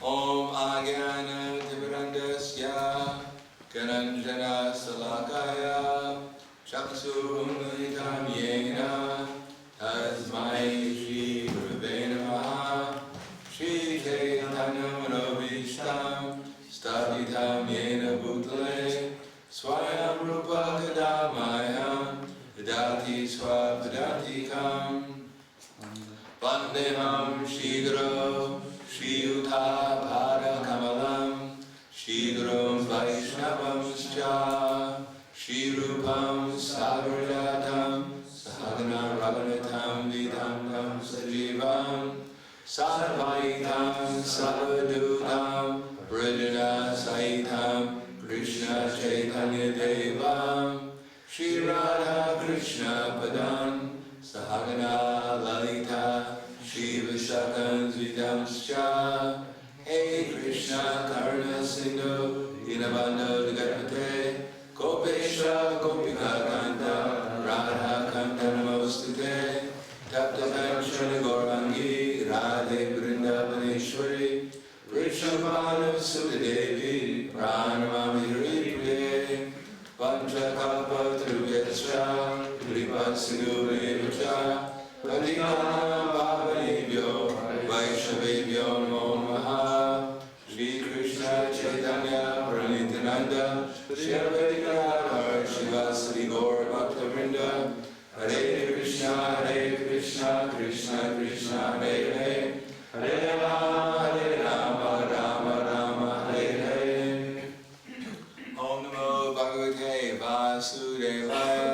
Om Agyan Timirandasya Kananjana Salakaya Chaksurumitam Yena Tasmai Shri Gurave Namaha Shri Chaitanya Manobishtam Staditam Yena Bhutale Swayam Rupa Kadamayam Vidati Swapadantikam Vandeham Shri Guru Shri Yuta Pada Kamalam Shri Guru Vaishnavamscha Shri Rupam Savarjatam Sahagana Raghunatam Vidhamtam Sajivam Sarvaitam Sarvadutam Vrajana Saitam Krishna Chaitanya Devam Shri Radha Krishna Padam Sahagana Lalita Shri Vishakam Vidamscha Hey Krishna Karuna Sindhu Dinabandha Jagatpate Gopesha Gopika Kanta Radha Kanta Namostute Tapta Kanchana Gaurangi Radhe Vrindavaneshwari Vrishabhanu Sudadevi Pranamami Hripriye Panchakalpa Trubhyascha Kripa Sindhurevacha Padikana Bhavanebhyo Vaishnavebhyo Namo Namaha Shri Krishna Chaitanya Pranityananda Shri Advaita Shivasari Gaur Bhakta-vrinda Hare Krishna Krishna Krishna Hare Hare Hare Rama Rama Rama Hare Hare Om Namo Bhagavate Vasudevaya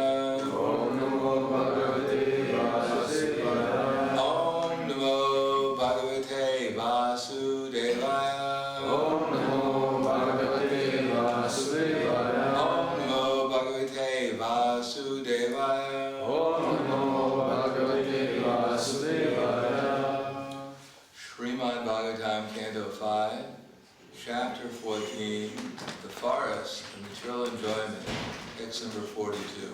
Om Namo Bhagavate Vasudevaya Om Namo Bhagavate Vasudevaya Om Namo Bhagavate Vasudevaya Om Namo Bhagavate Vasudevaya Om Namo Bhagavate Vasudevaya Srimad Bhagavatam Canto 5 Chapter 14 The Forest of Material Enjoyment Text number 42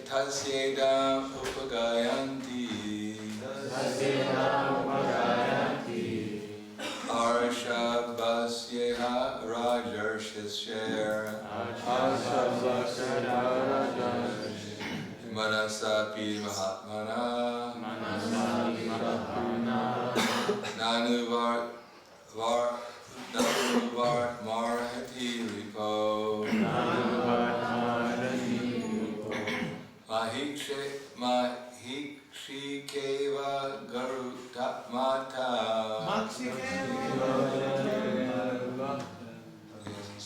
Tasyedam upagayanti Arshabhasyeha rajarshishyer Manasapi Mahatmana Nanuvar Marhati Ripo Mahikshikeva Garutmata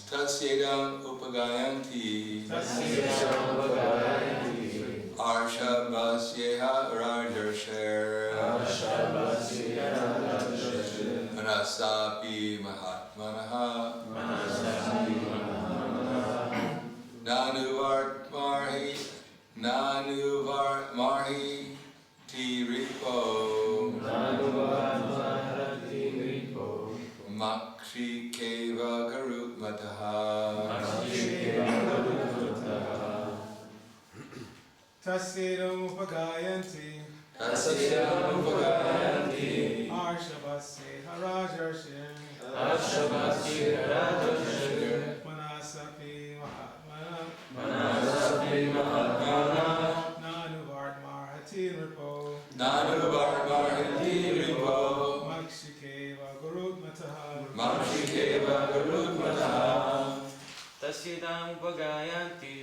Tasyedam upagayanti Arshabhasyeha rajarsher Manasapi Mahatmanaha Nanuvartmarhi Tiripo Makshikeva Garutmataha Tasyedam upagayanti Arshabhasyeha rajarshir Manasapi Mahatmana Nanuvartmarhati Ripo Makshikeva Garutmataha Tasyedam upagayanti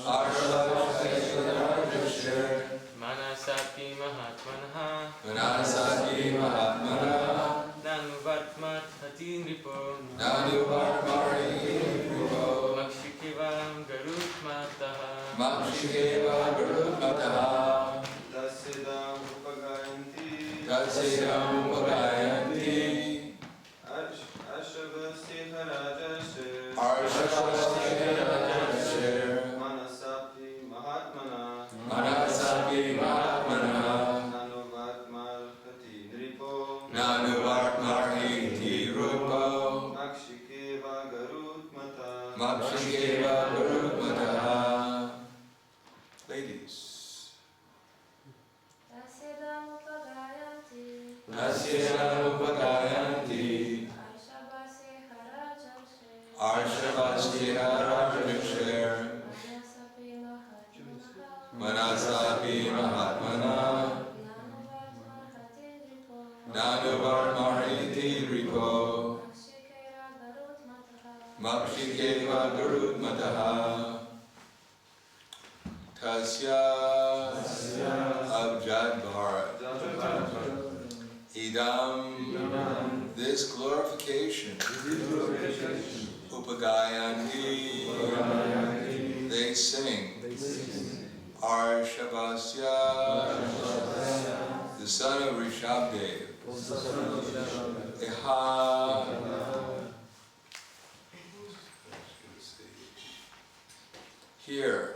Arshabhasyeha rajarshir Manasapi Mahatmana Nanuvartmarhati Ripo Makshikeva Garutmataha Tasyedam upagayanti Arshabhasyeha rajarshir Manasapi Mahatmana upagayanti Arshavasya Rajaksher Manasapi Mahatmana Nanuvarmariti Ripo Makshikeva Garudmataha Tasya Abjad Bharat Idam, this glorification, Upagayanti, they sing, Arshavasya, the son of Rishabdev, Iha, here,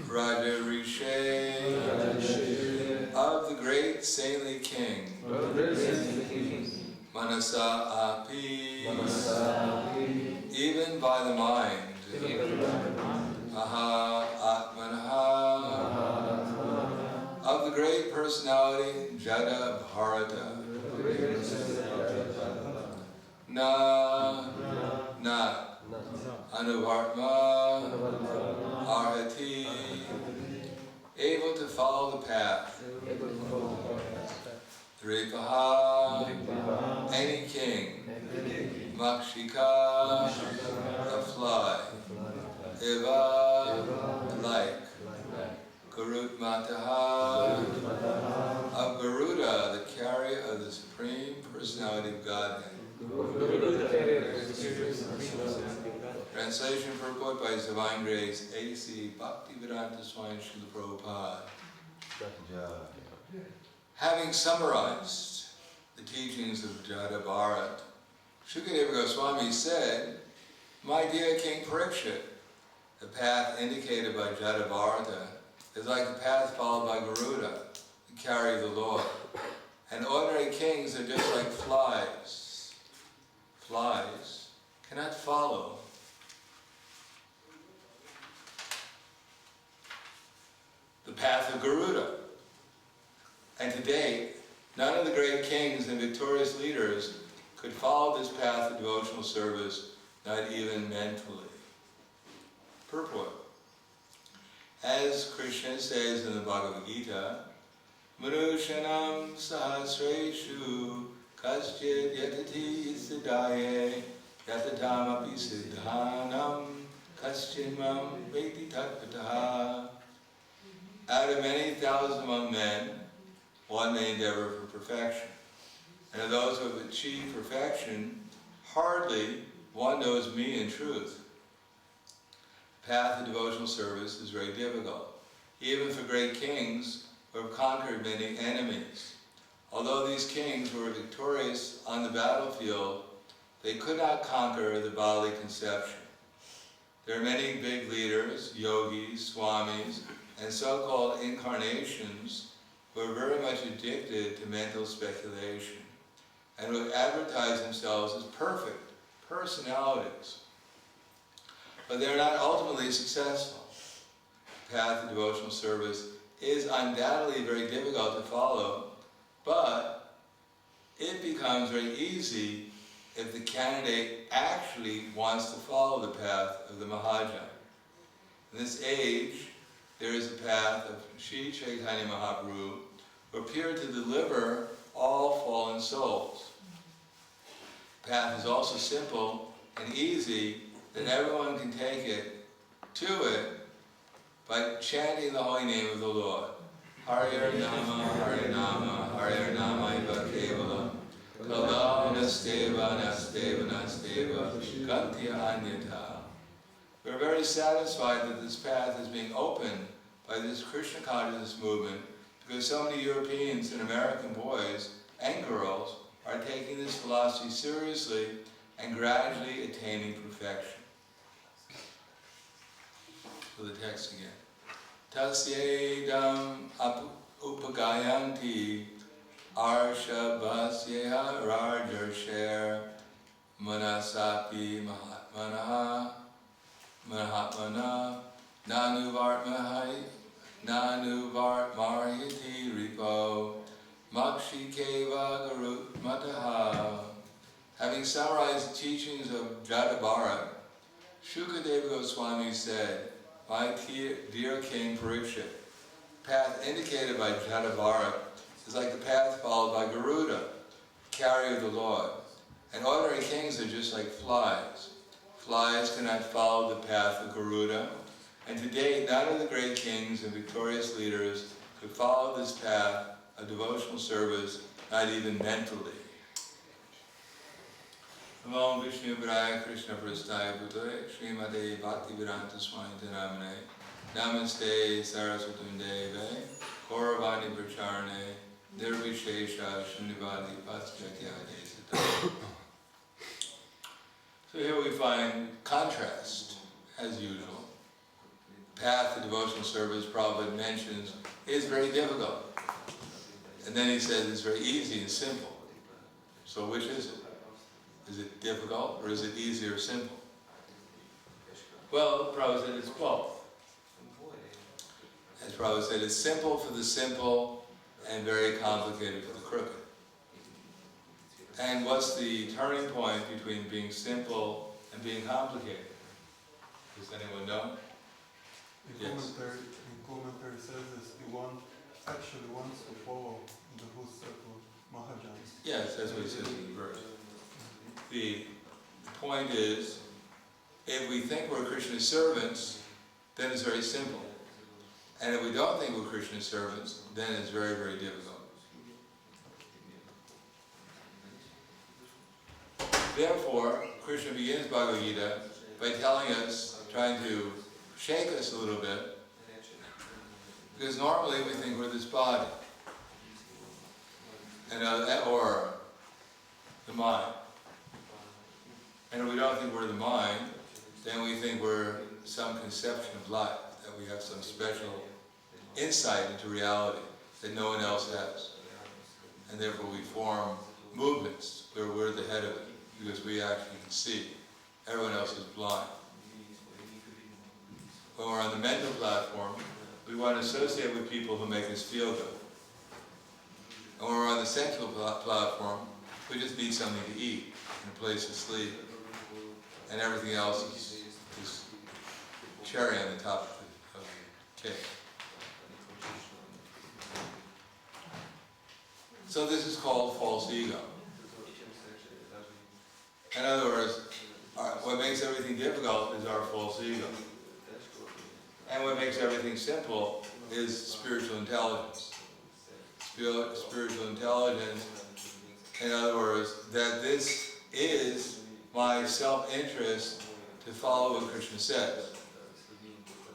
Raja Rishe, of the great saintly king, Manasa Api, even by the mind, Aha Atmanaha, of the great personality, Jada Bharata, Na, Anuvartma, Arhati, able to follow the path. Dripaha, any king. Makshika, a fly. Eva, like. Garudmataha, of Garuda, the carrier of the Supreme Personality of Godhead. Translation purport by His Divine Grace, A.C. Bhaktivedanta Swami Srila Prabhupada. Having summarized the teachings of Jada Bharat, Shukadeva Goswami said, my dear King Parikshit, the path indicated by Jada Bharata is like the path followed by Garuda, the carrier of the Lord. And ordinary kings are just like flies. Flies cannot follow the path of Garuda. And to date, none of the great kings and victorious leaders could follow this path of devotional service, not even mentally. Purport. As Krishna says in the Bhagavad Gita, Manushanam sahasreshu kaschid yatati siddhaye yatadamapi siddhanam kaschimam veti tatpataha. Out of many thousands among men, one may endeavor for perfection. And of those who have achieved perfection, hardly one knows me in truth. The path of devotional service is very difficult, even for great kings who have conquered many enemies. Although these kings were victorious on the battlefield, they could not conquer the bodily conception. There are many big leaders, yogis, swamis, and so-called incarnations who are very much addicted to mental speculation and who advertise themselves as perfect personalities. But they are not ultimately successful. The path of devotional service is undoubtedly very difficult to follow, but it becomes very easy if the candidate actually wants to follow the path of the Mahajan. In this age, there is a path of Sri Chaitanya Mahaprabhu who appeared to deliver all fallen souls. The path is also simple and easy, that everyone can take it to it by chanting the holy name of the Lord. Hare Nama, Hare Nama, Hare Nama Iva Kevala, Kala Nasteva, Nasteva, Nasteva, Gantya Anyata. We're very satisfied that this path is being opened by this Krishna consciousness movement because so many Europeans and American boys and girls are taking this philosophy seriously and gradually attaining perfection. So the text again. Tasyedam upagayanti arshabhasya rajarsher manasapi mahatmana nanuvartmarhiti ripo Makshikeva Garutmataha. Having summarized the teachings of Jadabharat, Shukadeva Goswami said, "My dear King Parikshit, the path indicated by Jadabharat is like the path followed by Garuda, carrier of the Lord. And ordinary kings are just like flies. Flies cannot follow the path of Garuda, and to date none of the great kings and victorious leaders could follow this path of devotional service, not even mentally." Namo Vishnu Varaya Krishna Prastaya Bhutale Srimate Bhaktivedanta Swami Namane Namaste Saraswatam Deve Kauravani Pracharane Nirvishesha Shunyavadi Paschatya. So here we find contrast, as usual. Path to devotional service, Prabhupada mentions, is very difficult. And then he says it's very easy and simple. So which is it? Is it difficult or is it easy or simple? Well, Prabhupada said it's both. As Prabhupada said, it's simple for the simple and very complicated for the crooked. And what's the turning point between being simple and being complicated? Does anyone know? The commentary says this, he actually wants to follow the footsteps of Mahajans. Yes, that's what it says in the verse. The point is, if we think we're Krishna's servants, then it's very simple. And if we don't think we're Krishna's servants, then it's very, very difficult. Therefore, Krishna begins Bhagavad Gita by telling us, trying to shake us a little bit, because normally we think we're this body, and or the mind. And if we don't think we're the mind, then we think we're some conception of life, that we have some special insight into reality that no one else has. And therefore we form movements where we're the head of it, because we actually can see. Everyone else is blind. When we're on the mental platform, we want to associate with people who make us feel good. And when we're on the sensual platform, we just need something to eat and a place to sleep. And everything else is cherry on the top of the cake. So this is called false ego. In other words, what makes everything difficult is our false ego. And what makes everything simple is spiritual intelligence. Spiritual intelligence, in other words, that this is my self-interest to follow what Krishna says.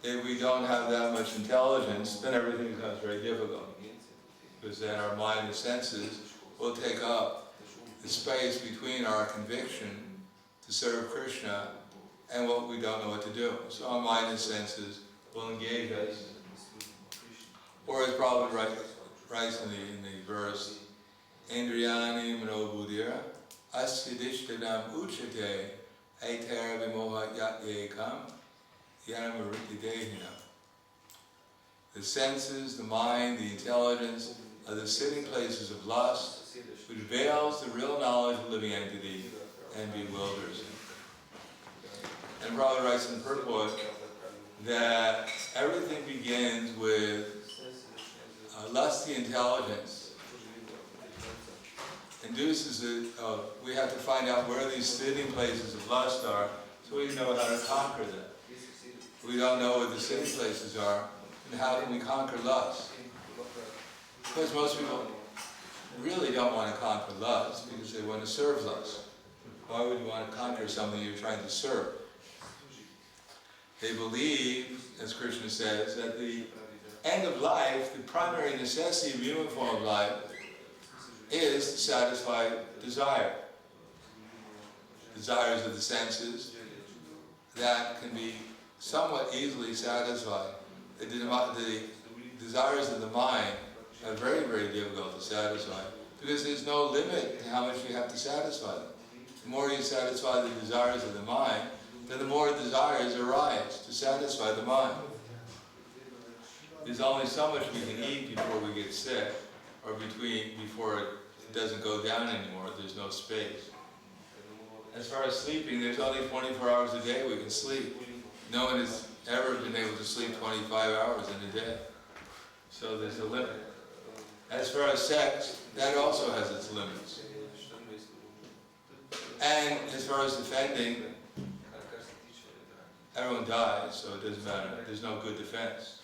If we don't have that much intelligence, then everything becomes very difficult. Because then our mind and senses will take up the space between our conviction to serve Krishna and what we don't know what to do. So our mind and senses will engage us. Or as Prabhupada writes in the verse, Indriyani manobuddhira asidishtadam uchate aitara vimoha yatyekam yanamaritidehina. The senses, the mind, the intelligence are the sitting places of lust, which veils the real knowledge of living entity and bewilders it. And Prabhupada writes in the purport that everything begins with lusty intelligence. Induces it, we have to find out where these sitting places of lust are so we know how to conquer them. If we don't know where the sitting places are, then how can we conquer lust? Because most people really don't want to conquer lust because they want to serve lust. Why would you want to conquer something you're trying to serve? They believe, as Krishna says, that the end of life, the primary necessity of human form of life, is to satisfy desire. Desires of the senses that can be somewhat easily satisfied. The desires of the mind are very, very difficult to satisfy because there's no limit to how much you have to satisfy them. The more you satisfy the desires of the mind, then the more desires arise to satisfy the mind. There's only so much we can eat before we get sick, or before it doesn't go down anymore, there's no space. As far as sleeping, there's only 24 hours a day we can sleep. No one has ever been able to sleep 25 hours in a day. So there's a limit. As far as sex, that also has its limits. And as far as defending, everyone dies, so it doesn't matter. There's no good defense.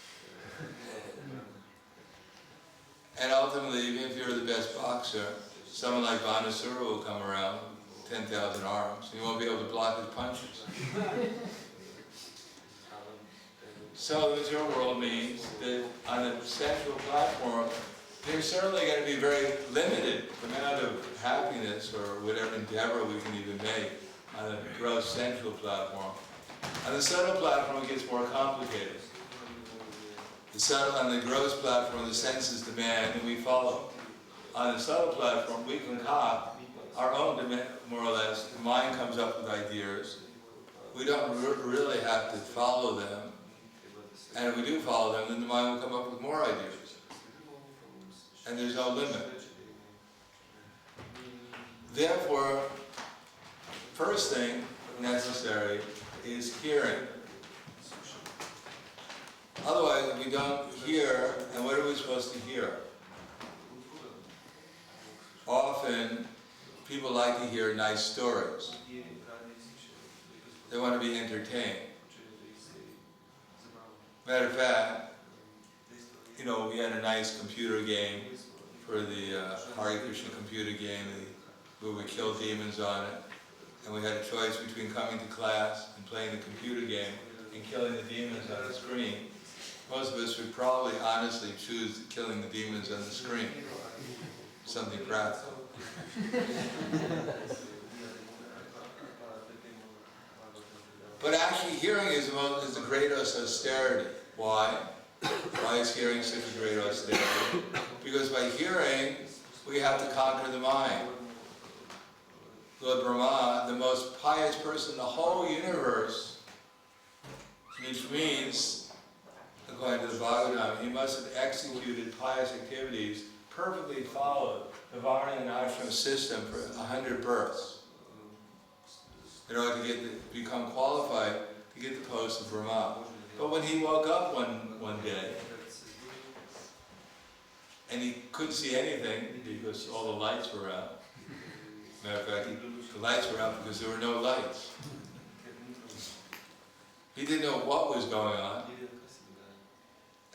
And ultimately, even if you're the best boxer, someone like Banasura will come around, 10,000 arms, and you won't be able to block his punches. So the material world means that on the central platform, there's certainly going to be very limited amount of happiness or whatever endeavor we can even make on the gross central platform. On the subtle platform, it gets more complicated. On the gross platform, the senses demand and we follow. On the subtle platform, we concoct our own demand, more or less. The mind comes up with ideas. We don't really have to follow them. And if we do follow them, then the mind will come up with more ideas. And there's no limit. Therefore, first thing necessary is hearing. Otherwise, if we don't hear, and what are we supposed to hear? Often, people like to hear nice stories. They want to be entertained. Matter of fact, we had a nice computer game for the Hare Krishna computer game where we killed demons on it. And we had a choice between coming to class and playing the computer game and killing the demons on the screen. Most of us would probably honestly choose killing the demons on the screen. Something practical. But actually hearing is the greatest austerity. Why? Why is hearing such a great austerity? Because by hearing, we have to conquer the mind. Lord Brahma, the most pious person in the whole universe, which means, according to the Bhagavatam, he must have executed pious activities, perfectly followed the Varna and Ashram system for 100 births in order to become qualified to get the post of Brahma. But when he woke up one day, and he couldn't see anything because all the lights were out. Matter of fact, the lights were out because there were no lights. He didn't know what was going on.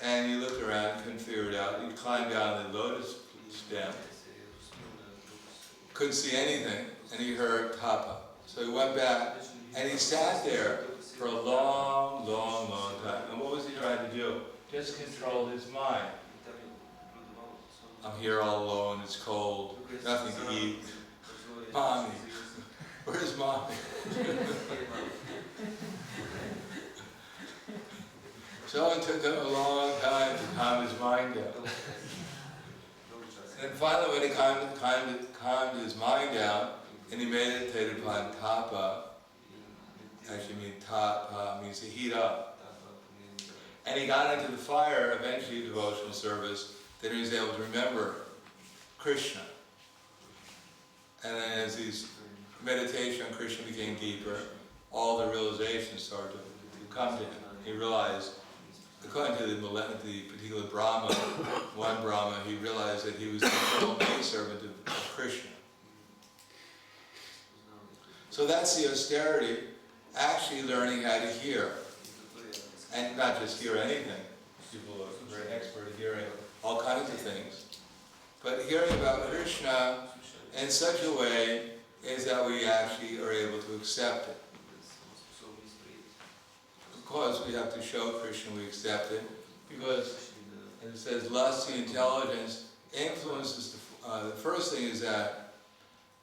And he looked around, couldn't figure it out. He climbed down the lotus stem, couldn't see anything, and he heard Papa. So he went back, and he sat there for a long, long, long time. And what was he trying to do? Just control his mind. I'm here all alone, it's cold, nothing to eat. Mommy, where's Mommy? So it took him a long time to calm his mind down. And finally, when he calmed his mind down, and he meditated upon tapa, actually tapa means to heat up. And he got into the fire, eventually devotional service, then he was able to remember Krishna. And then as his meditation on Krishna became deeper, all the realizations started to come to him. He realized, according to the particular Brahma, one Brahma, he realized that he was the eternal maidservant of Krishna. So that's the austerity, actually learning how to hear. And not just hear anything. People are very expert at hearing all kinds of things. But hearing about Krishna in such a way is that we actually are able to accept it. Of course, we have to show Krishna we accept it, because it says lusty intelligence influences the first thing is that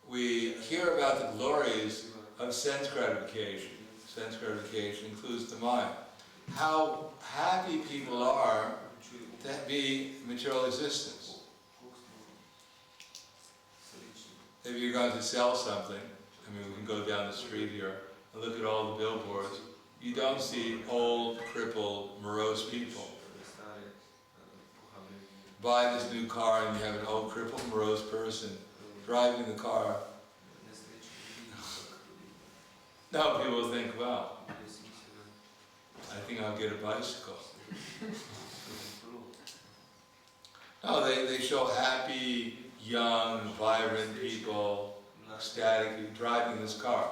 we hear about the glories of sense gratification. Sense gratification includes the mind. How happy people are to be material existence. If you're going to sell something, we can go down the street here and look at all the billboards. You don't see old, crippled, morose people buy this new car and you have an old crippled morose person driving the car. Now people think, well, I think I'll get a bicycle. No, they show happy, young, vibrant people, ecstatic, driving this car.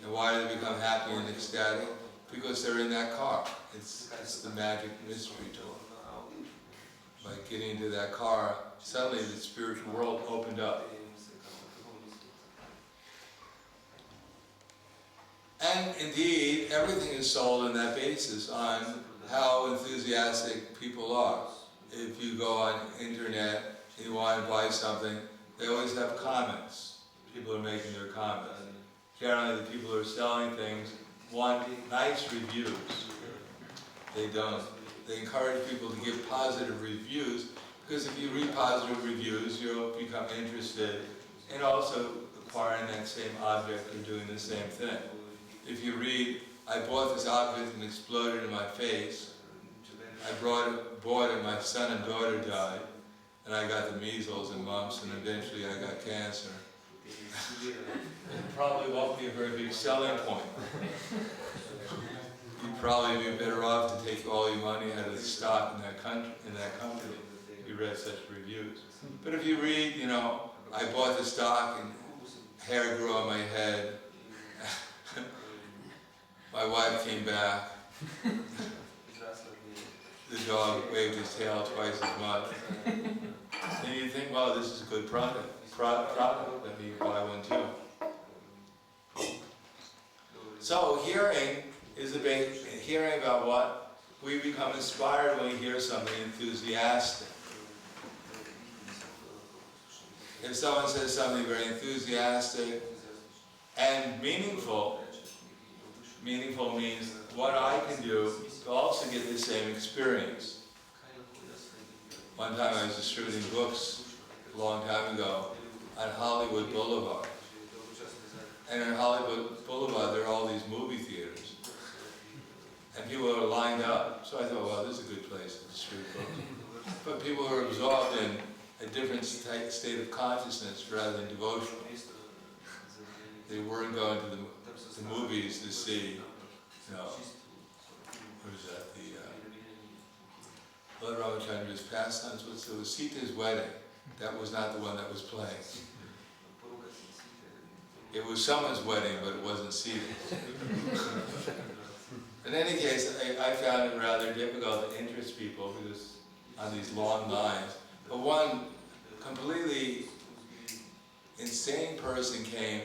And why do they become happy and ecstatic? Because they're in that car. It's the magic mystery to them. By getting into that car, suddenly the spiritual world opened up. And indeed, everything is sold on that basis, on how enthusiastic people are. If you go on internet and you want to buy something, they always have comments. People are making their comments. Generally, the people who are selling things want nice reviews. They don't. They encourage people to give positive reviews, because if you read positive reviews, you'll become interested in also acquiring that same object or doing the same thing. If you read, I bought this object and exploded in my face, I bought it, my son and daughter died, and I got the measles and mumps, and eventually I got cancer. It probably won't be a very big selling point. You'd probably be better off to take all your money out of the stock in that company if you read such reviews. But if you read, you know, I bought the stock and hair grew on my head, my wife came back, the dog waved his tail twice as much. And you think, well, this is a good product. Let me buy one too. So hearing is hearing about what? We become inspired when we hear something enthusiastic. If someone says something very enthusiastic and meaningful means what I can do to also get the same experience. One time I was distributing books a long time ago on Hollywood Boulevard. And on Hollywood Boulevard there are all these movie theaters. And people are lined up. So I thought, well, this is a good place to distribute books. But people were absorbed in a different state of consciousness rather than devotional. They weren't going to the movies to see, you know, what is that, the Lord Ramachandra's pastimes. It was Sita's wedding. That was not the one that was playing. It was someone's wedding, but it wasn't Sita's. In any case, I found it rather difficult to interest people because on these long lines. But one completely insane person came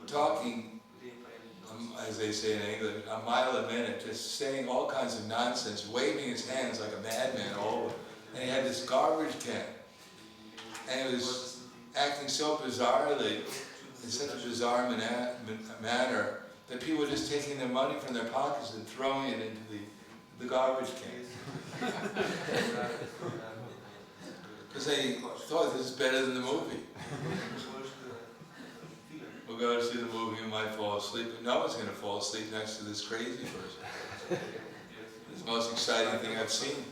talking, as they say in English, a mile a minute, just saying all kinds of nonsense, waving his hands like a madman all over. And he had this garbage can. And he was acting so bizarrely, in such a bizarre manner, that people were just taking their money from their pockets and throwing it into the garbage can. Because they thought this is better than the movie. We'll go to see the movie and might fall asleep, but no one's going to fall asleep next to this crazy person. It's the most exciting thing I've seen.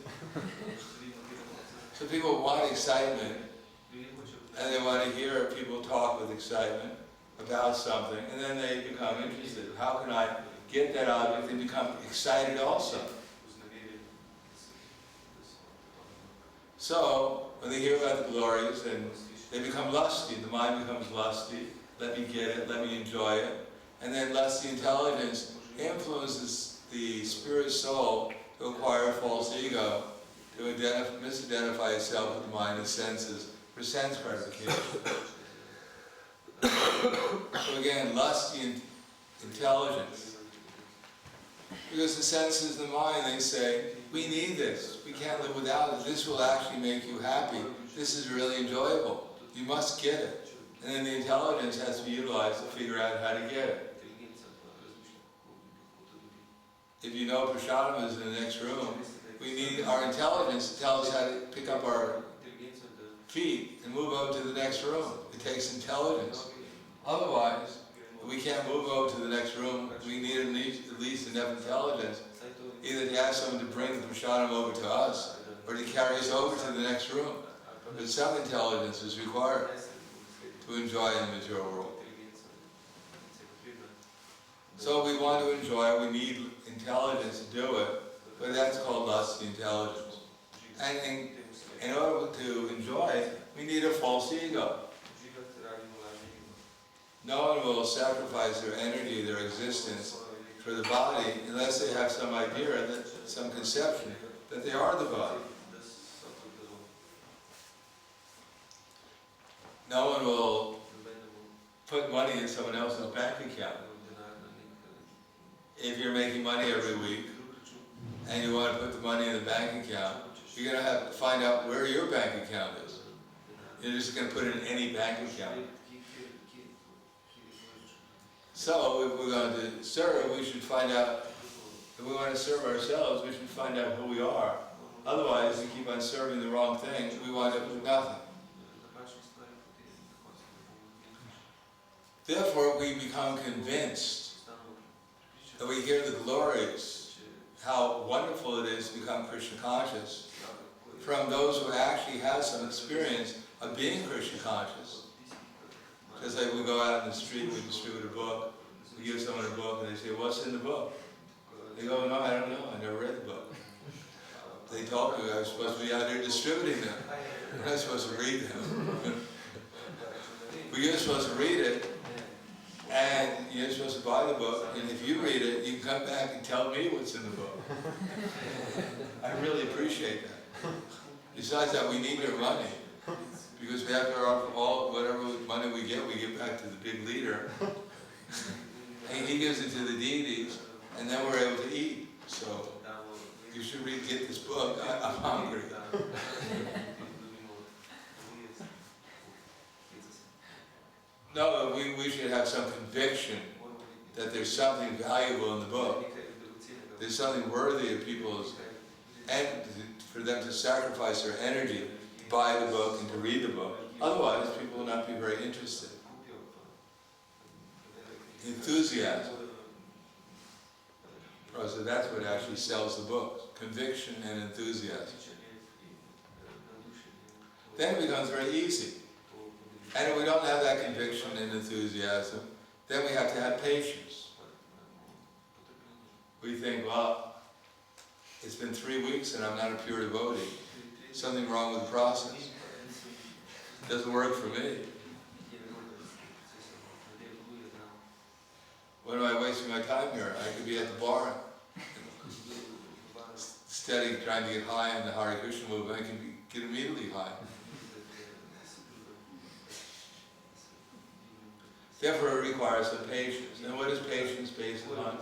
So people want excitement, and they want to hear people talk with excitement about something, and then they become interested. How can I get that object and become excited also? So, when they hear about the glories, and they become lusty, the mind becomes lusty. Let me get it, let me enjoy it. And then lusty intelligence influences the spirit soul to acquire a false ego, to misidentify itself with the mind and senses for sense gratification. So again, lusty intelligence. Because the senses and the mind, they say, we need this, we can't live without it, this will actually make you happy, this is really enjoyable, you must get it. And then the intelligence has to be utilized to figure out how to get it. If you know Prahladananda is in the next room, we need our intelligence to tell us how to pick up our feet and move over to the next room. It takes intelligence. Otherwise, if we can't move over to the next room, we need at least enough intelligence either to ask someone to bring the Prahladananda over to us, or to carry us over to the next room. But some intelligence is required to enjoy in the material world. So we want to enjoy, we need intelligence to do it, but that's called lusty intelligence. And in order to enjoy, we need a false ego. No one will sacrifice their energy, their existence for the body unless they have some idea, some conception that they are the body. No one will put money in someone else's bank account. If you're making money every week and you want to put the money in the bank account, you're going to have to find out where your bank account is. You're just going to put it in any bank account. So if we're going to serve, we should find out, if we want to serve ourselves, we should find out who we are. Otherwise, we keep on serving the wrong thing, we wind up with nothing. Therefore, we become convinced that we hear the glories, how wonderful it is to become Krishna conscious, from those who actually have some experience of being Krishna conscious. Just like we go out in the street, we distribute a book, we give someone a book, and they say, "What's in the book?" They go, "No, I don't know, I never read the book." They told me I was supposed to be out there distributing them. We're not supposed to read them. But you're supposed to read it, and you're supposed to buy the book, and if you read it, you can come back and tell me what's in the book. I really appreciate that. Besides that, we need your money, because we have to offer all, whatever money we get back to the big leader. And he gives it to the deities, and then we're able to eat. So, you should get this book. I'm hungry. No, we should have some conviction that there's something valuable in the book. There's something worthy of people's, and for them to sacrifice their energy to buy the book and to read the book. Otherwise, people will not be very interested. Enthusiasm. So that's what actually sells the books. Conviction and enthusiasm. Then it becomes very easy. And if we don't have that conviction and enthusiasm, then we have to have patience. We think, well, it's been 3 weeks and I'm not a pure devotee. Something wrong with the process. It doesn't work for me. What am I wasting my time here? I could be at the bar, steady trying to get high in the Hare Krishna movement. I can get immediately high. Therefore, it requires some patience. And what is patience based upon?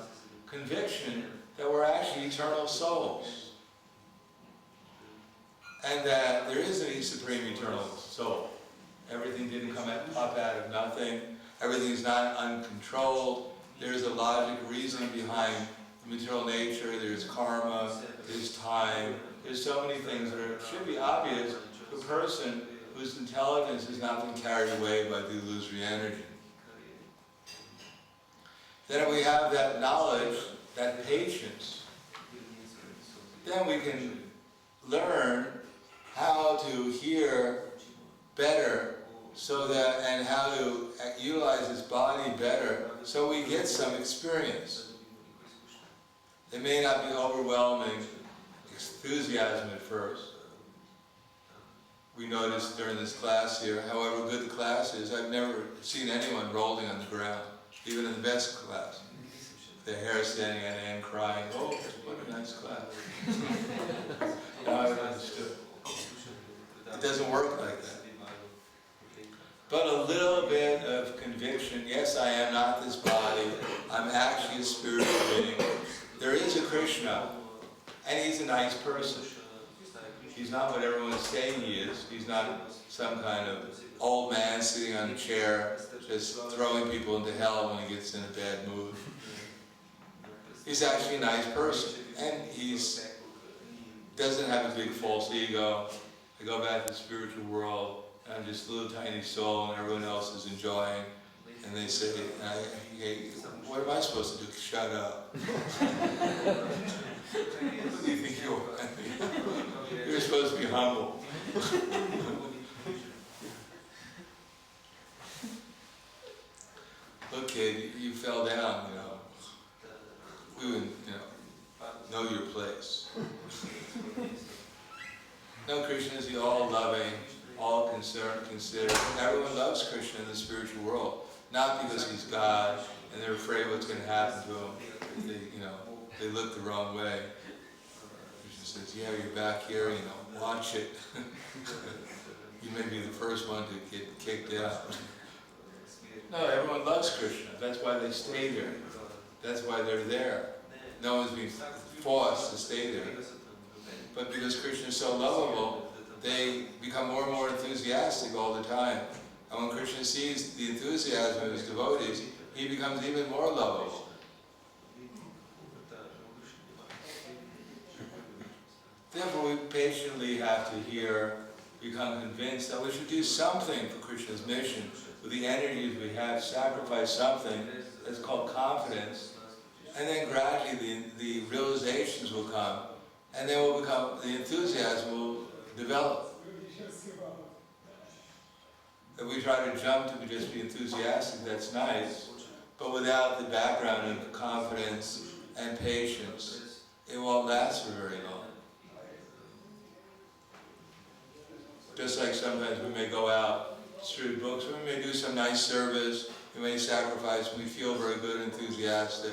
Conviction that we're actually eternal souls. And that there is a supreme eternal soul. Everything didn't pop out of nothing. Everything is not uncontrolled. There's a logic, reason behind the material nature. There's karma. There's time. There's so many things that should be obvious to a person whose intelligence has not been carried away by the illusory energy. Then if we have that knowledge, that patience, then we can learn how to hear better, so that, and how to utilize this body better, so we get some experience. It may not be overwhelming enthusiasm at first. We noticed during this class here, however good the class is, I've never seen anyone rolling on the ground, even in the best class. Their hair standing on end crying, "Oh, what a nice class." Now I've understood. It doesn't work like that. But a little bit of conviction, yes, I am not this body, I'm actually a spiritual being. There is a Krishna, and he's a nice person. He's not what everyone's saying he is. He's not some kind of old man sitting on a chair, just throwing people into hell when he gets in a bad mood. He's actually a nice person, and he doesn't have a big false ego. I go back to the spiritual world, and I'm just a little tiny soul, and everyone else is enjoying. And they say, "Hey, what am I supposed to do? Shut up." What do you think you are? You're supposed to be humble. Look, kid, you fell down, We wouldn't, know your place. No, Krishna is the all-loving, all-concerned, considerate. Everyone loves Krishna in the spiritual world, not because he's God and they're afraid what's going to happen to him. They look the wrong way. Krishna says, yeah, you're back here, watch it. You may be the first one to get kicked out. No, everyone loves Krishna. That's why they stay there. That's why they're there. No one's being forced to stay there. But because Krishna is so lovable, they become more and more enthusiastic all the time. And when Krishna sees the enthusiasm of his devotees, he becomes even more lovable. Therefore, we patiently have to become convinced that we should do something for Krishna's mission. With the energies we have, sacrifice something that's called confidence, and then gradually the realizations will come, and then the enthusiasm will develop. If we try to jump to just be enthusiastic, that's nice, but without the background of confidence and patience, it won't last for very long. Just like sometimes we may go out, distribute books, we may do some nice service, we may sacrifice, we feel very good, enthusiastic,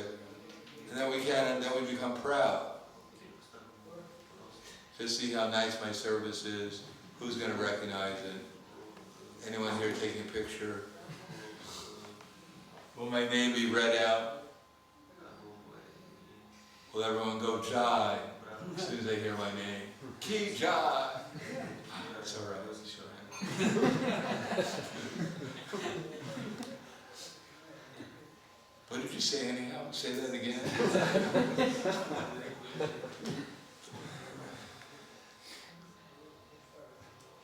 and then we become proud. Just see how nice my service is, who's going to recognize it? Anyone here taking a picture? Will my name be read out? Will everyone go Jai as soon as they hear my name? Ki Jai! It's all right. What did you say anyhow? Say that again.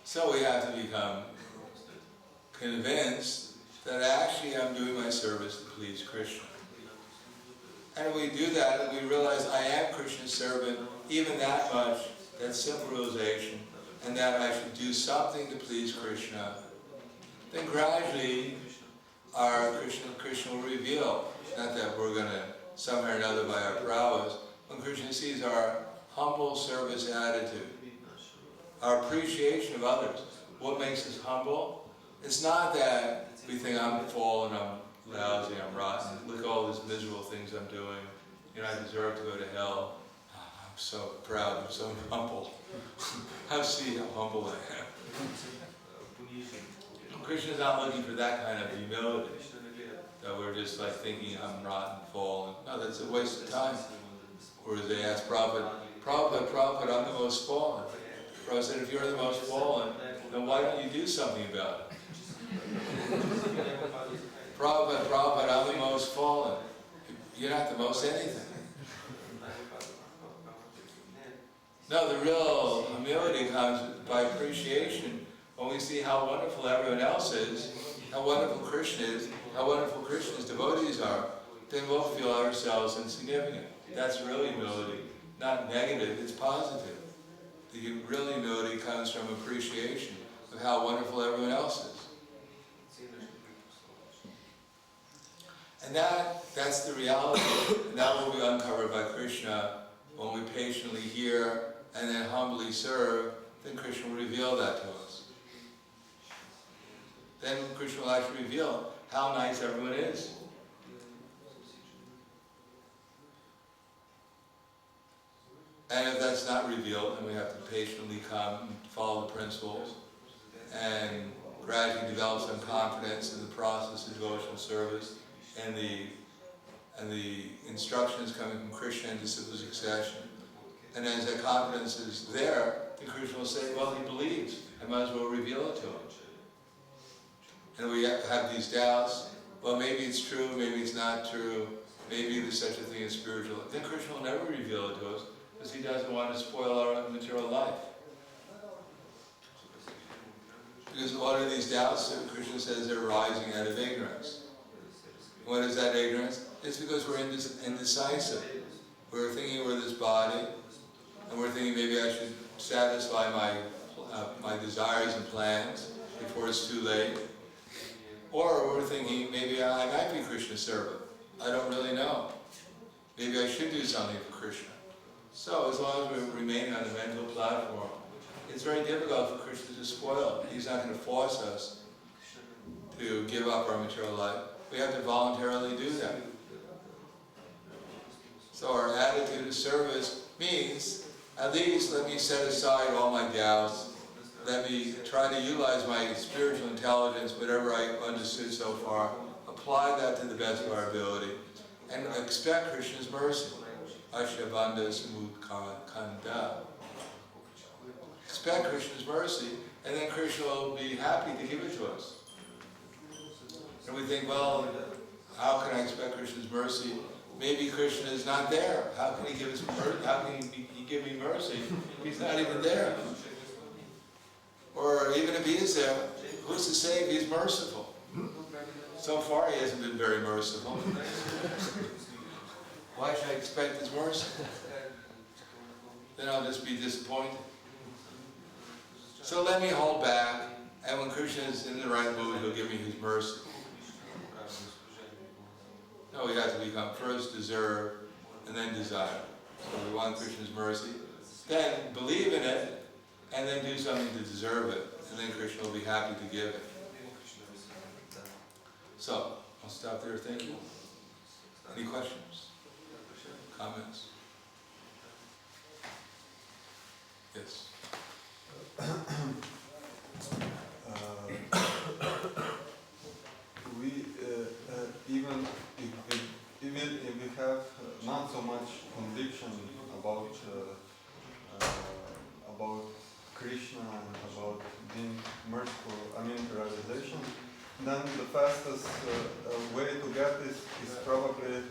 So we have to become convinced that actually I'm doing my service to please Krishna. And if we do that, and we realize I am Krishna's servant, even that much, that simple realization, and that I should do something to please Krishna, then gradually our Krishna will reveal. Not that we're going to, somehow or another by our prowess, when Krishna sees our humble service attitude, our appreciation of others. What makes us humble? It's not that we think I'm fallen, I'm lousy, I'm rotten, look at all these miserable things I'm doing, I deserve to go to hell. I'm so proud, I'm so humble. I see how humble I am. Krishna's not looking for that kind of humility, that we're just like thinking I'm rotten, fallen. No, that's a waste of time. Whereas they asked Prabhupada, Prabhupada, I'm the most fallen. Prabhupada said, if you're the most fallen, then why don't you do something about it? Prabhupada, I'm the most fallen. You're not the most anything. No, the real humility comes by appreciation when we see how wonderful everyone else is, how wonderful Krishna is, how wonderful Krishna's devotees are, then we'll feel ourselves insignificant. That's real humility. Not negative, it's positive. The real humility comes from appreciation of how wonderful everyone else is. And that's the reality, and that will be uncovered by Krishna when we patiently hear and then humbly serve. Then Krishna will reveal that to us. Then Krishna will actually reveal how nice everyone is. And if that's not revealed, then we have to patiently come and follow the principles and gradually develop some confidence in the process of devotional service and the instructions coming from Krishna and disciple succession. And as that confidence is there, then Krishna will say, well, he believes. I might as well reveal it to him. And we have these doubts. Well, maybe it's true, maybe it's not true. Maybe there's such a thing as spiritual. Then Krishna will never reveal it to us because he doesn't want to spoil our material life. Because what are these doubts that Krishna says they're arising out of ignorance? What is that ignorance? It's because we're indecisive. We're thinking we're this body, and we're thinking maybe I should satisfy my desires and plans before it's too late. Or we're thinking, maybe I might be Krishna's servant. I don't really know. Maybe I should do something for Krishna. So as long as we remain on the mental platform, it's very difficult for Krishna to spoil. He's not going to force us to give up our material life. We have to voluntarily do that. So our attitude of service means, at least let me set aside all my doubts. Let me try to utilize my spiritual intelligence, whatever I understood so far, apply that to the best of our ability, and expect Krishna's mercy. Ashabandha samudkanda. Expect Krishna's mercy, and then Krishna will be happy to give it to us. And we think, well, how can I expect Krishna's mercy? Maybe Krishna is not there. How can he give us mercy? How can he give me mercy if he's not even there? Or even if he is there, who's to say if he's merciful? So far he hasn't been very merciful. Why should I expect his mercy? Then I'll just be disappointed. So let me hold back, and when Krishna is in the right mood, he'll give me his mercy. No, we have to become first deserve, and then desire. So we want Krishna's mercy, then believe in it, and then do something to deserve it, and then Krishna will be happy to give it. So, I'll stop there, thank you. Any questions? Comments? Yes. Even if we have not so much conviction about Krishna and about being merciful, realization, then the fastest way to get this is probably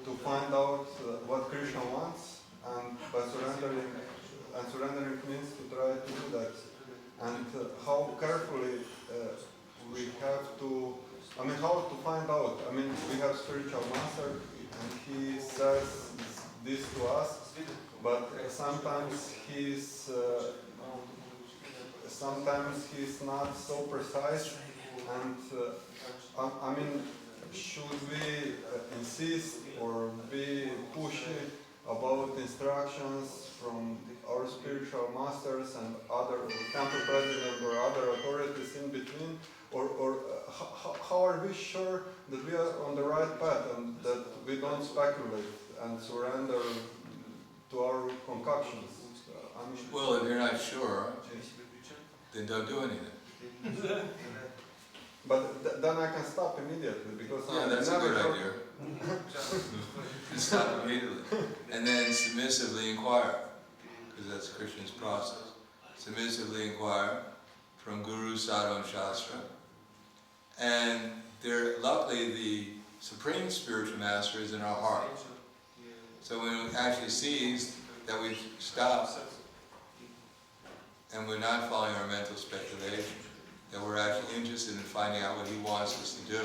to find out what Krishna wants, and by surrendering means to try to do that. And how carefully we have to, how to find out. We have spiritual master, and he says this to us, but sometimes he's not so precise, and should we insist or be pushy about instructions from our spiritual masters and other temple president or other authorities in between, or how are we sure that we are on the right path and that we don't speculate and surrender to our concoctions? Well, if you're not sure, then don't do anything. But then I can stop immediately, because that's a good idea. Just stop immediately, and then submissively inquire, because that's Krishna's process. Submissively inquire from Guru, Sadhu, and Shastra, and luckily the supreme spiritual master is in our heart. So when he actually sees that we've stopped and we're not following our mental speculation, that we're actually interested in finding out what he wants us to do,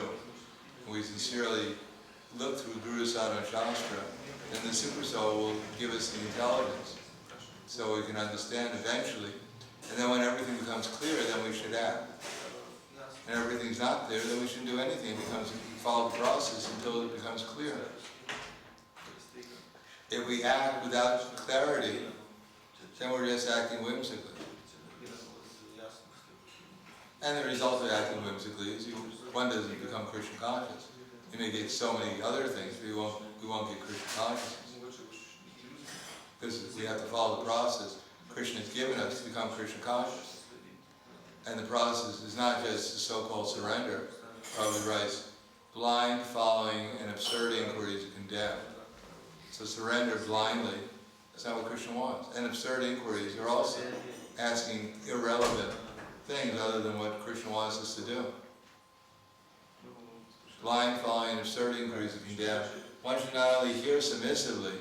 and we sincerely look through Guru, Sadhu, and Shastra, then the Super Soul will give us the intelligence so we can understand eventually. And then when everything becomes clear, then we should act. And everything's not clear, then we shouldn't do anything. Follow the process until it becomes clear. If we act without clarity, then we're just acting whimsically. And the result of acting whimsically is one doesn't become Krishna conscious. You may get so many other things, but we won't get Krishna consciousness. Because we have to follow the process Krishna has given us to become Krishna conscious. And the process is not just the so-called surrender. Prabhupada writes, blind following and absurd inquiries are condemned. So surrender blindly, that's not what Krishna wants. And absurd inquiries are also asking irrelevant things other than what Krishna wants us to do. Blind following and absurd inquiries are condemned. One should not only hear submissively,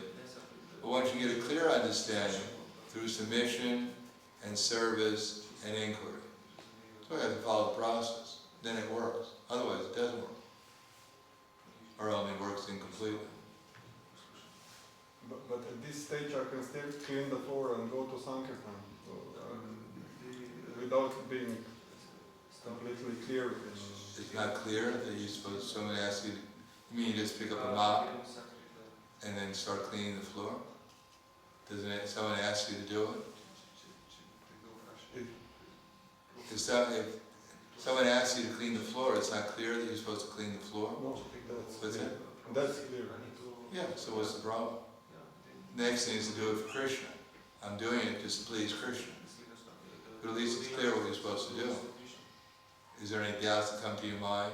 but one should get a clear understanding through submission and service and inquiry. So we have to follow the process. Then it works. Otherwise it doesn't work. Or only works incompletely. But at this stage I can still clean the floor and go to Sankirtan. So without being completely clear. It's not clear that you're supposed, someone asks you, you mean you just pick up a mop and then start cleaning the floor? Doesn't it, someone ask you to do it? If someone asks you to clean the floor, it's not clear that you're supposed to clean the floor? No, What's it? That's clear. Yeah, so what's the problem? Next thing is to do it for Krishna. I'm doing it just to please Krishna. But at least it's clear what you're supposed to do. Is there anything else that come to your mind?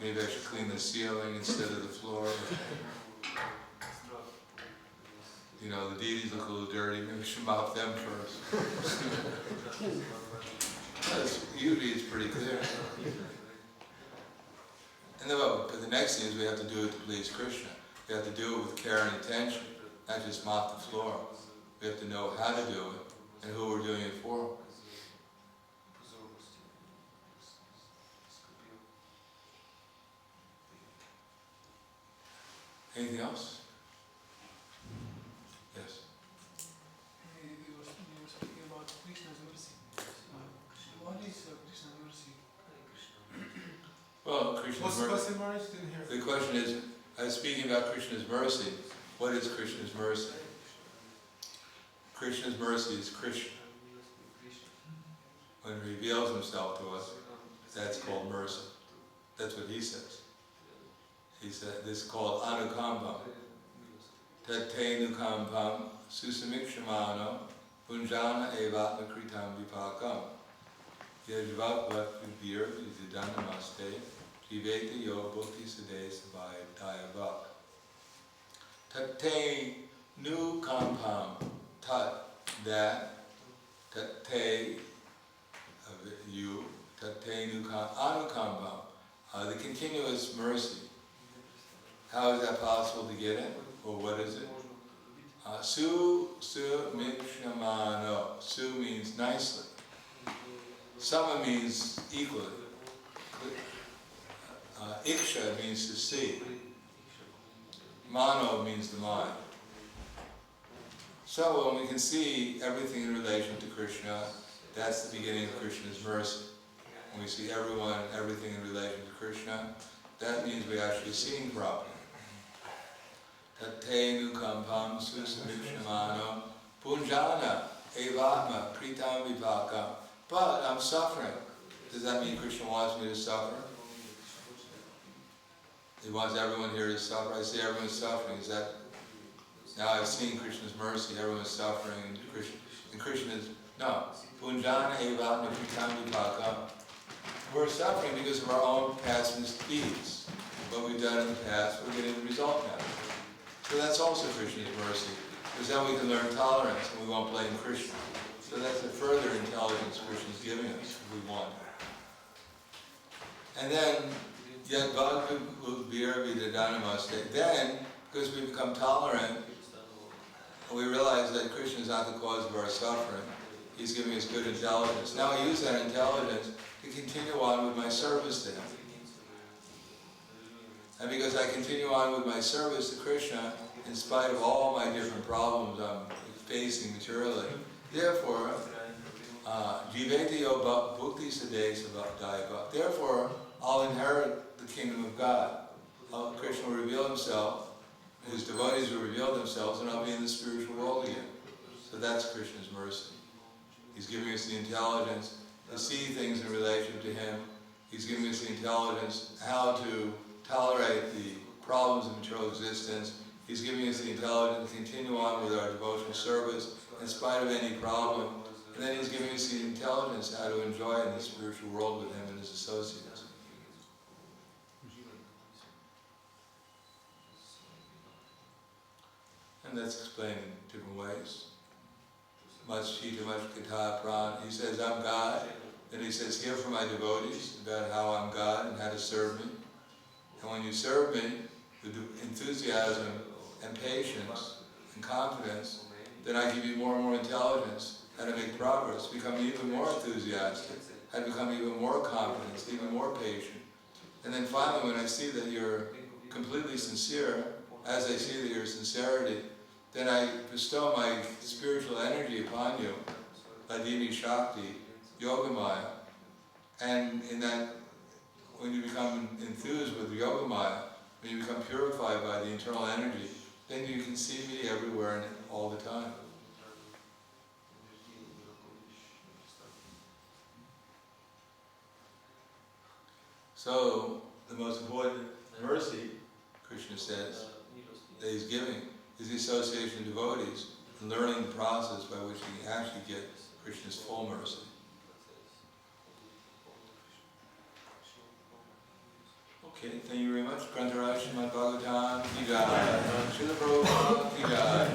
Maybe I should clean the ceiling instead of the floor. You know, the deities look a little dirty, maybe we should mop them first. Usually it's pretty clear. And then, but the next thing is we have to do it to please Krishna. We have to do it with care and attention, not just mop the floor. We have to know how to do it and who we're doing it for. Anything else? Yes. We were speaking about Krishna's mercy. What is Krishna's mercy? Well, Krishna's mercy. Didn't hear. The question is, I was speaking about Krishna's mercy. What is Krishna's mercy? Krishna's mercy is Krishna. When he reveals himself to us, that's called mercy. That's what he says. He said, this is called anukampam. Tate nukambam susamikshmano punjana evatma kritam vipakam. Yajvat vatvir vizidanamaste jiveta yo bhukti sade savaya dayavak. Tate nukampam. Tat, that, tate, you, tate anukampam. The continuous mercy. How is that possible to get it? Or what is it? Su mikshamano. Su means nicely. Sama means equally. Iksha means to see. Mano means the mind. So when we can see everything in relation to Krishna, that's the beginning of Krishna's mercy. When we see everyone, everything in relation to Krishna, that means we're actually seeing properly. Tate nukampam susamikshamano punjana evatma kritam vipakam. But I'm suffering. Does that mean Krishna wants me to suffer? He wants everyone here to suffer. I say everyone's suffering. Is that now I've seen Krishna's mercy, everyone's suffering, and Krishna is no. Punjana evatma kritam vipakam. We're suffering because of our own past misdeeds. What we've done in the past, we're getting the result now. So that's also Krishna's mercy, because then we can learn tolerance and we won't blame Krishna. So that's a further intelligence Krishna's giving us, if we want. And then, yet then, because we become tolerant, and we realize that Krishna is not the cause of our suffering, he's giving us good intelligence. Now I use that intelligence to continue on with my service to him. And because I continue on with my service to Krishna, in spite of all my different problems I'm facing materially, therefore, therefore, I'll inherit the kingdom of God. Krishna will reveal himself, his devotees will reveal themselves, and I'll be in the spiritual world again. So that's Krishna's mercy. He's giving us the intelligence to see things in relation to him. He's giving us the intelligence how to tolerate the problems of material existence. He's giving us the intelligence to continue on with our devotional service in spite of any problem. And then he's giving us the intelligence how to enjoy in the spiritual world with him and his associates. And that's explained in different ways. Much Chita, much Katha, Pran. He says, I'm God. Then he says, hear from my devotees about how I'm God and how to serve me. And when you serve me with enthusiasm and patience and confidence, then I give you more and more intelligence, how to make progress, become even more enthusiastic, how to become even more confident, even more patient. And then finally, when I see that you're completely sincere, as I see that your sincerity, then I bestow my spiritual energy upon you, Ladini Shakti, Yogamaya. And in that, when you become enthused with Yogamaya, when you become purified by the internal energy, then you can see me everywhere and all the time. So, the most important mercy, Krishna says, that he's giving is the association of devotees, and learning the process by which he can actually get Krishna's full mercy. Okay, thank you very much. Grantaraj Srimad Bhagavatam ki jai. Srila Prabhupada ki jai.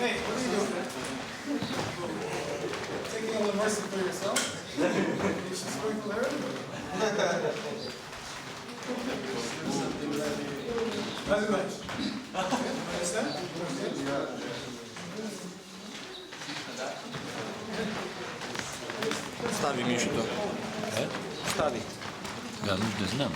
Hey, what are you doing? Taking all the mercy for yourself? You should sprinkle everybody. Very much. Understand? Stavi mi to. Stavi. Ja, ne znam.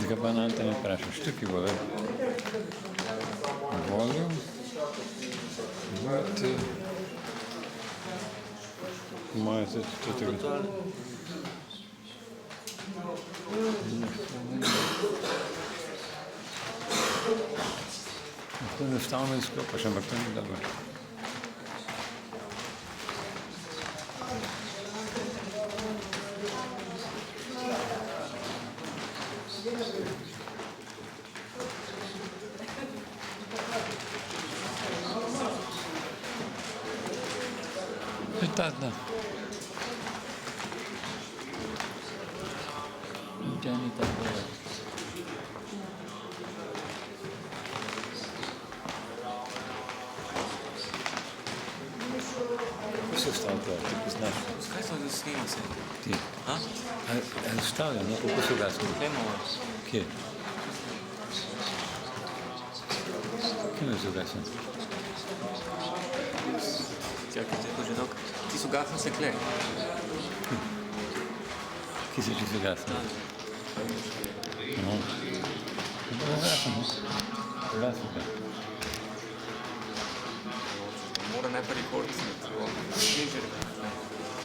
Zdaj pa na te ne vprašam, štuki bo volil, moje se tudi to enostavno izklopaš, ampak to ni dobro. Da. Ja ni tako. Kako se vstavi to, ti poznaš? Kaj so za snimce? Ti. A? A vstavljam, no, kako so gasni? Dajmo. Kje? Kje me so gasni? Čakaj, tako že dolgo. Ti so gasni se kle. Kje se ti so gasni? No. Kako gasni, no? Gasni ga. Mora najprej rekord snimati. Nižer.